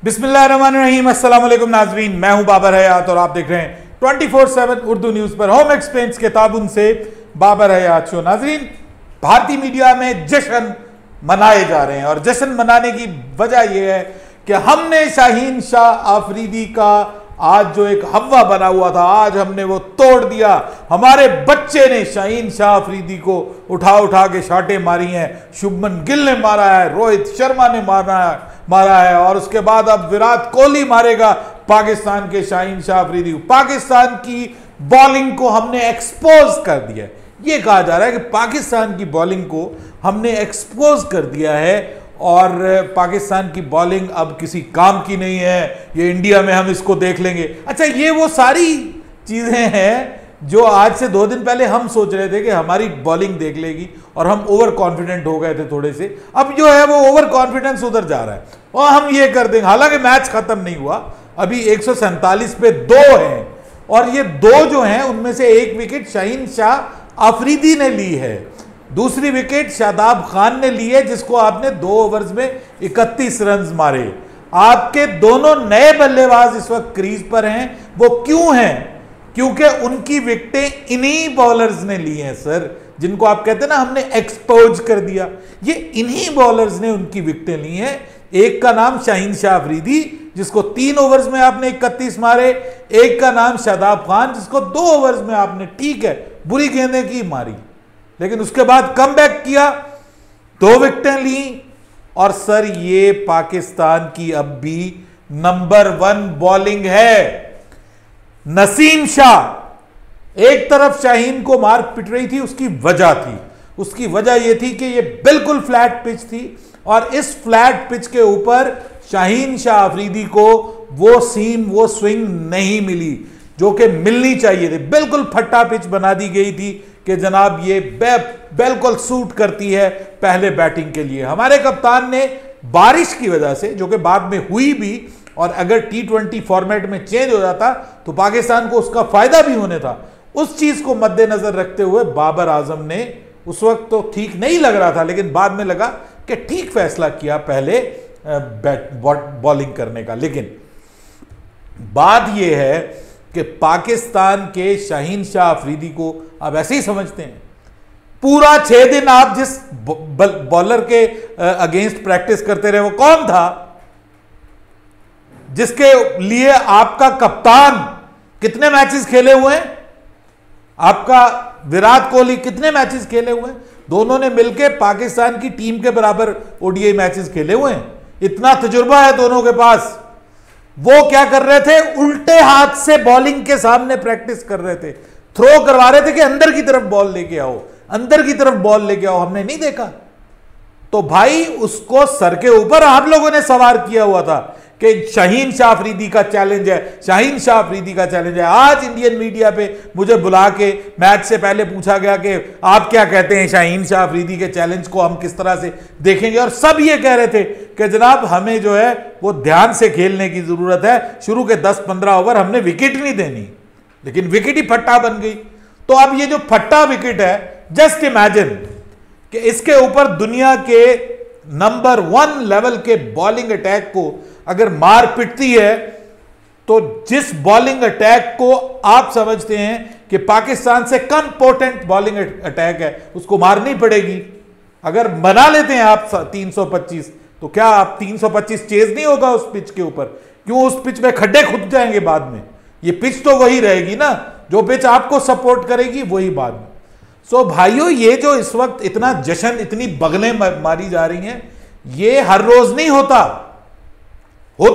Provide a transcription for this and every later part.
बिस्मिल्लाहिर्रहमानिर्रहीम, अस्सलाम वालेकुम नाज़रीन, मैं हूं बाबर हयात और आप देख रहे हैं 24/7 उर्दू न्यूज़ पर होम एक्सपेंस के ताबुन से बाबर हयात शो। नाज़रीन, भारतीय मीडिया में जश्न मनाए जा रहे हैं और जश्न मनाने की वजह यह है कि हमने शाहीन शाह आफरीदी का आज जो एक हवा बना हुआ था, आज हमने वो तोड़ दिया। हमारे बच्चे ने शाहीन शाह अफरीदी को उठा उठा के शाटे मारी हैं। शुभमन गिल ने मारा है, रोहित शर्मा ने मारा है और उसके बाद अब विराट कोहली मारेगा पाकिस्तान के शाहीन शाह अफरीदी को। पाकिस्तान की बॉलिंग को हमने एक्सपोज कर दिया है। ये कहा जा रहा है कि पाकिस्तान की बॉलिंग को हमने एक्सपोज कर दिया है और पाकिस्तान की बॉलिंग अब किसी काम की नहीं है, ये इंडिया में हम इसको देख लेंगे। अच्छा, ये वो सारी चीजें हैं जो आज से 2 दिन पहले हम सोच रहे थे कि हमारी बॉलिंग देख लेगी और हम ओवर कॉन्फिडेंट हो गए थे थोड़े से। अब जो है वो ओवर कॉन्फिडेंस उधर जा रहा है और हम ये कर देंगे। हालांकि मैच खत्म नहीं हुआ, अभी 147 पे 2 हैं और ये 2 जो हैं उनमें से एक विकेट शाहीन शाह आफरीदी ने ली है, दूसरी विकेट शादाब खान ने ली है, जिसको आपने 2 ओवर्स में 31 रन मारे। आपके दोनों नए बल्लेबाज इस वक्त क्रीज पर हैं। वो क्यों हैं? क्योंकि उनकी विकेटें इन्हीं बॉलर्स ने ली हैं सर, जिनको आप कहते हैं ना हमने एक्सपोज कर दिया। ये इन्हीं बॉलर्स ने उनकी विकेटें ली हैं। एक का नाम शाहीन शाह अफरीदी, जिसको 3 ओवर्स में आपने 31 मारे। एक का नाम शादाब खान, जिसको 2 ओवर्स में आपने, ठीक है, बुरी गेंदें की मारी, लेकिन उसके बाद कमबैक किया, 2 विकेटें ली। और सर, ये पाकिस्तान की अब भी नंबर 1 बॉलिंग है। नसीम शाह एक तरफ शाहीन को मार पिट रही थी, उसकी वजह यह थी कि ये बिल्कुल फ्लैट पिच थी और इस फ्लैट पिच के ऊपर शाहीन शाह अफरीदी को वो सीम, वो स्विंग नहीं मिली जो कि मिलनी चाहिए थी। बिल्कुल फट्टा पिच बना दी गई थी कि जनाब ये बिल्कुल सूट करती है पहले बैटिंग के लिए। हमारे कप्तान ने बारिश की वजह से, जो कि बाद में हुई भी, और अगर T20 फॉर्मेट में चेंज हो जाता तो पाकिस्तान को उसका फायदा भी होने था, उस चीज को मद्देनजर रखते हुए बाबर आजम ने, उस वक्त तो ठीक नहीं लग रहा था लेकिन बाद में लगा कि ठीक फैसला किया पहले बॉलिंग करने का। लेकिन बात यह है कि पाकिस्तान के शाहीन शाह अफरीदी को आप ऐसे ही समझते हैं। पूरा 6 दिन आप जिस बॉलर के अगेंस्ट प्रैक्टिस करते रहे, वो कौन था? जिसके लिए आपका कप्तान कितने मैचेस खेले हुए हैं? आपका विराट कोहली कितने मैचेस खेले हुए हैं? दोनों ने मिलकर पाकिस्तान की टीम के बराबर ओडीआई मैचेस खेले हुए हैं। इतना तजुर्बा है दोनों के पास। वो क्या कर रहे थे? उल्टे हाथ से बॉलिंग के सामने प्रैक्टिस कर रहे थे, थ्रो करवा रहे थे कि अंदर की तरफ बॉल लेके आओ, अंदर की तरफ बॉल लेके आओ। हमने नहीं देखा तो भाई उसको सर के ऊपर आप लोगों ने सवार किया हुआ था कि शाहीन शाह अफरीदी का चैलेंज है, शाहीन शाह अफरीदी का चैलेंज है। आज इंडियन मीडिया पे मुझे बुला के मैच से पहले पूछा गया कि आप क्या कहते हैं शाहीन शाह अफरीदी के चैलेंज को हम किस तरह से देखेंगे, और सब ये कह रहे थे कि जनाब हमें जो है वो ध्यान से खेलने की जरूरत है, शुरू के 10-15 ओवर हमने विकेट नहीं देनी, लेकिन विकेट ही फट्टा बन गई। तो अब ये जो फट्टा विकेट है, जस्ट इमेजिन कि इसके ऊपर दुनिया के नंबर 1 लेवल के बॉलिंग अटैक को अगर मार पिटती है, तो जिस बॉलिंग अटैक को आप समझते हैं कि पाकिस्तान से कम पोटेंट बॉलिंग अटैक है, उसको मारनी पड़ेगी। अगर बना लेते हैं आप 325, तो क्या आप 325 चेज नहीं होगा उस पिच के ऊपर? क्यों? उस पिच में खड्डे खुद जाएंगे बाद में। ये पिच तो वही रहेगी ना, जो पिच आपको सपोर्ट करेगी वही बाद में। सो भाइयों, ये जो इस वक्त इतना जश्न, इतनी बगलें मारी जा रही हैं, ये हर रोज नहीं होता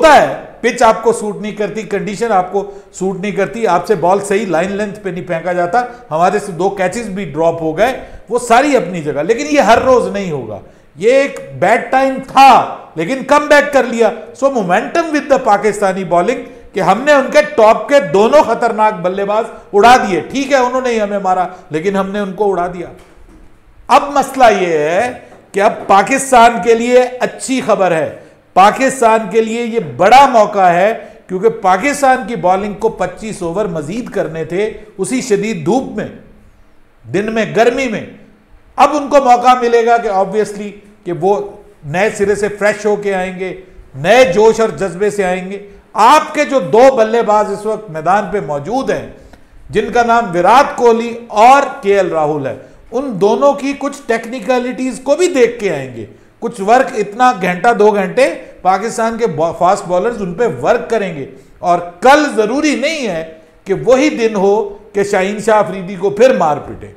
है। पिच आपको सूट नहीं करती, कंडीशन आपको सूट नहीं करती, आपसे बॉल सही लाइन लेंथ पे नहीं फेंका जाता, हमारे से 2 कैचेस भी ड्रॉप हो गए, वो सारी अपनी जगह, लेकिन ये हर रोज नहीं होगा। ये एक बैड टाइम था लेकिन कम बैक कर लिया। सो momentum with the Pakistani bowling कि हमने उनके टॉप के दोनों खतरनाक बल्लेबाज उड़ा दिए। ठीक है, उन्होंने ही हमें मारा लेकिन हमने उनको उड़ा दिया। अब मसला यह है कि अब पाकिस्तान के लिए अच्छी खबर है, पाकिस्तान के लिए यह बड़ा मौका है, क्योंकि पाकिस्तान की बॉलिंग को 25 ओवर मजीद करने थे उसी शदीद धूप में, दिन में, गर्मी में। अब उनको मौका मिलेगा कि ऑब्वियसली कि वो नए सिरे से फ्रेश होके आएंगे, नए जोश और जज्बे से आएंगे। आपके जो दो बल्लेबाज इस वक्त मैदान पे मौजूद हैं, जिनका नाम विराट कोहली और केएल राहुल है, उन दोनों की कुछ टेक्निकलिटीज को भी देख के आएंगे। कुछ वर्क, इतना घंटा 2 घंटे पाकिस्तान के फास्ट बॉलर्स उन पे वर्क करेंगे। और कल जरूरी नहीं है कि वही दिन हो कि शाहीन शाह अफरीदी को फिर मार पिटे,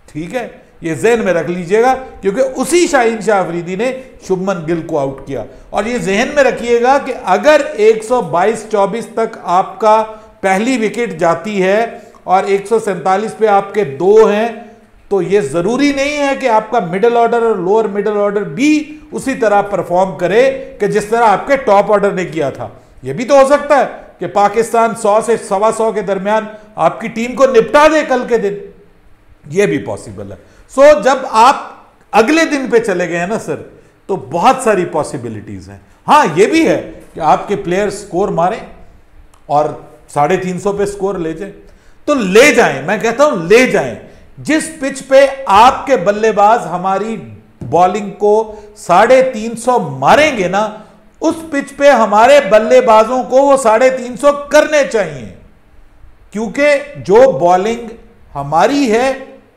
ठीक है, ये ज़हन में रख लीजिएगा, क्योंकि उसी शाहीन शाह अफरीदी ने शुभमन गिल को आउट किया। और ये ज़हन में रखिएगा कि अगर 122-24 तक आपका पहली विकेट जाती है और 147 पे आपके 2 हैं, तो ये जरूरी नहीं है कि आपका मिडिल ऑर्डर और लोअर मिडिल ऑर्डर भी उसी तरह परफॉर्म करे कि जिस तरह आपके टॉप ऑर्डर ने किया था। यह भी तो हो सकता है कि पाकिस्तान 100 से 125 के दरमियान आपकी टीम को निपटा दे कल के दिन, यह भी पॉसिबल है। सो जब आप अगले दिन पे चले गए हैं ना सर, तो बहुत सारी पॉसिबिलिटीज हैं। हां, यह भी है कि आपके प्लेयर स्कोर मारें और 350 पे स्कोर ले जाए, तो ले जाएं, मैं कहता हूं ले जाएं। जिस पिच पे आपके बल्लेबाज हमारी बॉलिंग को 350 मारेंगे ना, उस पिच पे हमारे बल्लेबाजों को वो 350 करने चाहिए, क्योंकि जो बॉलिंग हमारी है,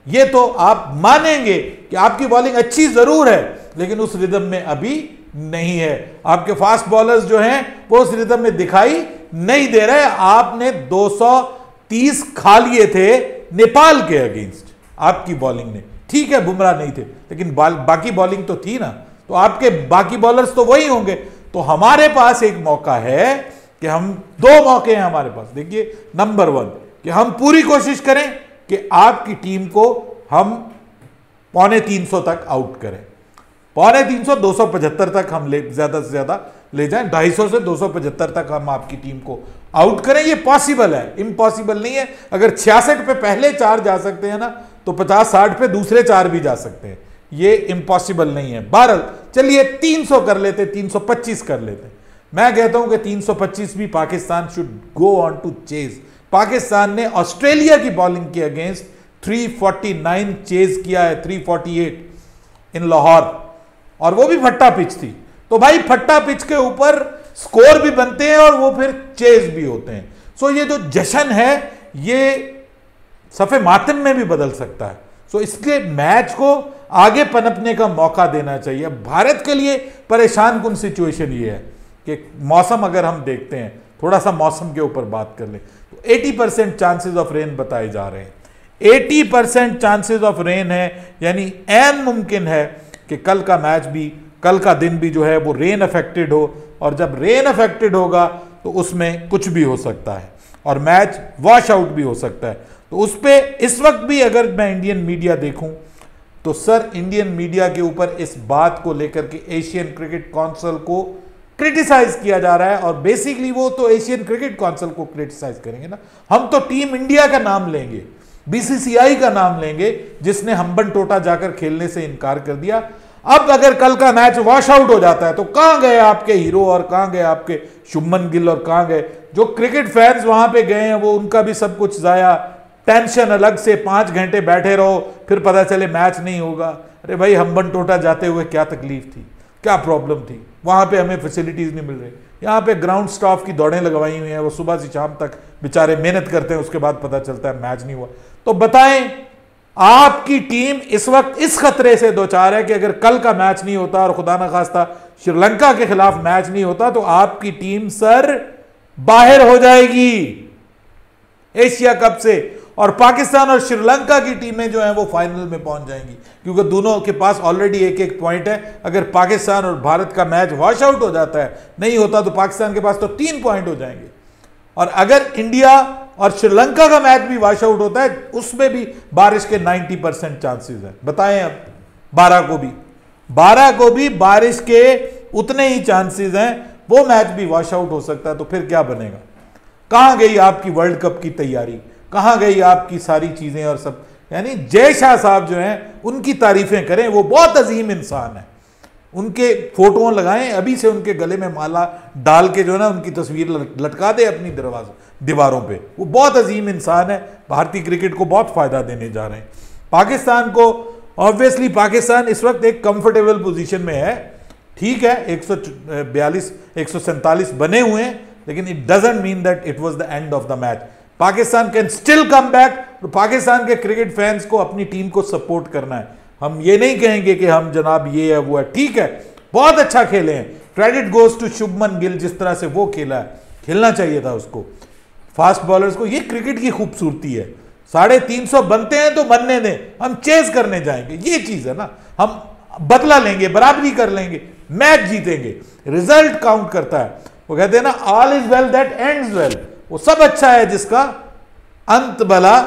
ये तो आप मानेंगे कि आपकी बॉलिंग अच्छी जरूर है, लेकिन उस रिदम में अभी नहीं है। आपके फास्ट बॉलर्स जो हैं वो उस रिदम में दिखाई नहीं दे रहे। आपने 230 खा लिए थे नेपाल के अगेंस्ट, आपकी बॉलिंग ने, ठीक है बुमराह नहीं थे, लेकिन बाकी बॉलिंग तो थी ना, तो आपके बाकी बॉलर्स तो वही होंगे। तो हमारे पास एक मौका है कि हम 2 मौके हैं हमारे पास। देखिए, नंबर 1 कि हम पूरी कोशिश करें कि आपकी टीम को हम 250 तक आउट करें, 350, 275 तक हम ज्यादा से ज्यादा ले जाएं, 250 से 275 तक हम आपकी टीम को आउट करें। ये पॉसिबल है, इम्पॉसिबल नहीं है। अगर 66 पे पहले 4 जा सकते हैं ना, तो 50-60 पे दूसरे 4 भी जा सकते हैं। ये इम्पॉसिबल नहीं है। बहरहाल चलिए 300 कर लेते, 325 कर लेते। मैं कहता हूं कि 325 भी Pakistan should go on to chase. Pakistan ने ऑस्ट्रेलिया की बॉलिंग के अगेंस्ट 349 चेज किया है, 348 इन लाहौर, और वो भी फट्टा पिच थी। तो भाई फट्टा पिच के ऊपर स्कोर भी बनते हैं और वो फिर चेज भी होते हैं। सो ये जो जश्न है, ये सफे मातम में भी बदल सकता है। सो इसके मैच को आगे पनपने का मौका देना चाहिए। भारत के लिए परेशान कुन सिचुएशन ये है कि मौसम, अगर हम देखते हैं, थोड़ा सा मौसम के ऊपर बात कर ले, तो 80% चांसेस ऑफ रेन बताए जा रहे हैं। 80% चांसेस ऑफ रेन है, यानी ऐन मुमकिन है कि कल का मैच भी, कल का दिन भी जो है वो रेन अफेक्टेड हो, और जब रेन अफेक्टेड होगा तो उसमें कुछ भी हो सकता है और मैच वॉश आउट भी हो सकता है। तो उस पे इस वक्त भी अगर मैं इंडियन मीडिया देखूं, तो सर इंडियन मीडिया के ऊपर इस बात को लेकर के एशियन क्रिकेट काउंसिल को क्रिटिसाइज किया जा रहा है। और बेसिकली वो तो एशियन क्रिकेट काउंसिल को क्रिटिसाइज करेंगे ना, हम तो टीम इंडिया का नाम लेंगे, बीसीसीआई का नाम लेंगे, जिसने हम्बन टोटा जाकर खेलने से इनकार कर दिया। अब अगर कल का मैच वॉश आउट हो जाता है, तो कहां गए आपके हीरो और कहां गए आपके शुभमन गिल और कहां गए जो क्रिकेट फैंस वहां पे गए हैं, वो उनका भी सब कुछ जाया। टेंशन अलग से, 5 घंटे बैठे रहो, फिर पता चले मैच नहीं होगा। अरे भाई, हम्बन टोटा जाते हुए क्या तकलीफ थी, क्या प्रॉब्लम थी? वहां पे हमें फैसिलिटीज नहीं मिल रही। यहाँ पे ग्राउंड स्टाफ की दौड़ें लगवाई हुई हैं, वो सुबह से शाम तक बेचारे मेहनत करते हैं, उसके बाद पता चलता है मैच नहीं हुआ। तो बताएं, आपकी टीम इस वक्त इस खतरे से दो चार है कि अगर कल का मैच नहीं होता और खुदा ना खास्ता श्रीलंका के खिलाफ मैच नहीं होता, तो आपकी टीम सर बाहर हो जाएगी एशिया कप से, और पाकिस्तान और श्रीलंका की टीमें जो हैं वो फाइनल में पहुंच जाएंगी, क्योंकि दोनों के पास ऑलरेडी 1-1 पॉइंट है। अगर पाकिस्तान और भारत का मैच वॉश आउट हो जाता है, नहीं होता, तो पाकिस्तान के पास तो 3 पॉइंट हो जाएंगे। और अगर इंडिया और श्रीलंका का मैच भी वॉश आउट होता है, उसमें भी बारिश के 90% चांसेस है। बताएं, अब 12 को भी बारिश के उतने ही चांसेस हैं, वो मैच भी वॉश आउट हो सकता है। तो फिर क्या बनेगा? कहां गई आपकी वर्ल्ड कप की तैयारी, कहां गई आपकी सारी चीजें और सब? यानी जय शाह साहब जो हैं, उनकी तारीफें करें, वो बहुत अजीम इंसान है। उनके फोटो लगाएं, अभी से उनके गले में माला डाल के जो है ना, उनकी तस्वीर लटका दे अपनी दीवारों पे। वो बहुत अजीम इंसान है, भारतीय क्रिकेट को बहुत फायदा देने जा रहे हैं। पाकिस्तान को, ऑब्वियसली पाकिस्तान इस वक्त एक कंफर्टेबल पोजीशन में है ठीक है 142 147 बने हुए हैं, लेकिन it doesn't mean that it was the end of the match. Pakistan can still come back. तो पाकिस्तान के क्रिकेट फैंस को अपनी टीम को सपोर्ट करना है। हम ये नहीं कहेंगे कि हम जनाब ये है वो है, ठीक है बहुत अच्छा खेले हैं, credit goes to Shubman Gill, जिस तरह से वो खेला है, खेलना चाहिए था उसको, फास्ट बॉलर्स को। ये क्रिकेट की खूबसूरती है। 350 बनते हैं तो बनने दें, हम चेज करने जाएंगे, ये चीज है ना। हम बदला लेंगे, बराबरी कर लेंगे, मैच जीतेंगे, रिजल्ट काउंट करता है। वो कहते हैं ना all is well that ends well, वो सब अच्छा है जिसका अंत भला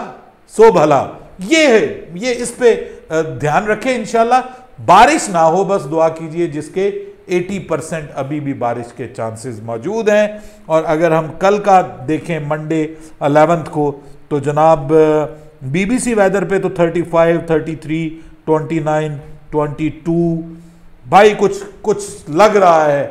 सो भला। ये है, ये इस पे ध्यान रखें। इंशाल्लाह बारिश ना हो, बस दुआ कीजिए, जिसके 80% अभी भी बारिश के चांसेस मौजूद हैं। और अगर हम कल का देखें मंडे 11 को, तो जनाब बीबीसी वेदर पे तो 35, 33, 29, 22 भाई कुछ लग रहा है,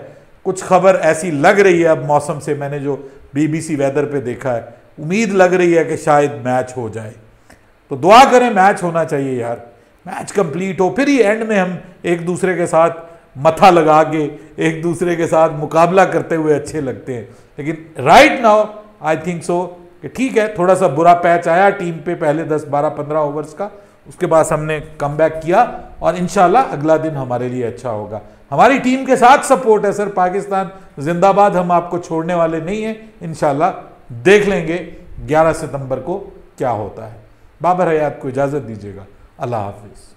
कुछ खबर ऐसी लग रही है अब मौसम से, मैंने जो बीबीसी वेदर पे देखा है, उम्मीद लग रही है कि शायद मैच हो जाए। तो दुआ करें मैच होना चाहिए यार, मैच कंप्लीट हो, फिर ही एंड में हम एक दूसरे के साथ मथा लगा के एक दूसरे के साथ मुकाबला करते हुए अच्छे लगते हैं। लेकिन right now I think so कि ठीक है, थोड़ा सा बुरा पैच आया टीम पे पहले 10, 12, 15 ओवर्स का, उसके बाद हमने कमबैक किया और इंशाल्लाह अगला दिन हमारे लिए अच्छा होगा। हमारी टीम के साथ सपोर्ट है सर, पाकिस्तान जिंदाबाद, हम आपको छोड़ने वाले नहीं हैं। इंशाल्लाह देख लेंगे 11 सितंबर को क्या होता है। बाबर हयात को इजाजत दीजिएगा, अल्लाह हाफिज।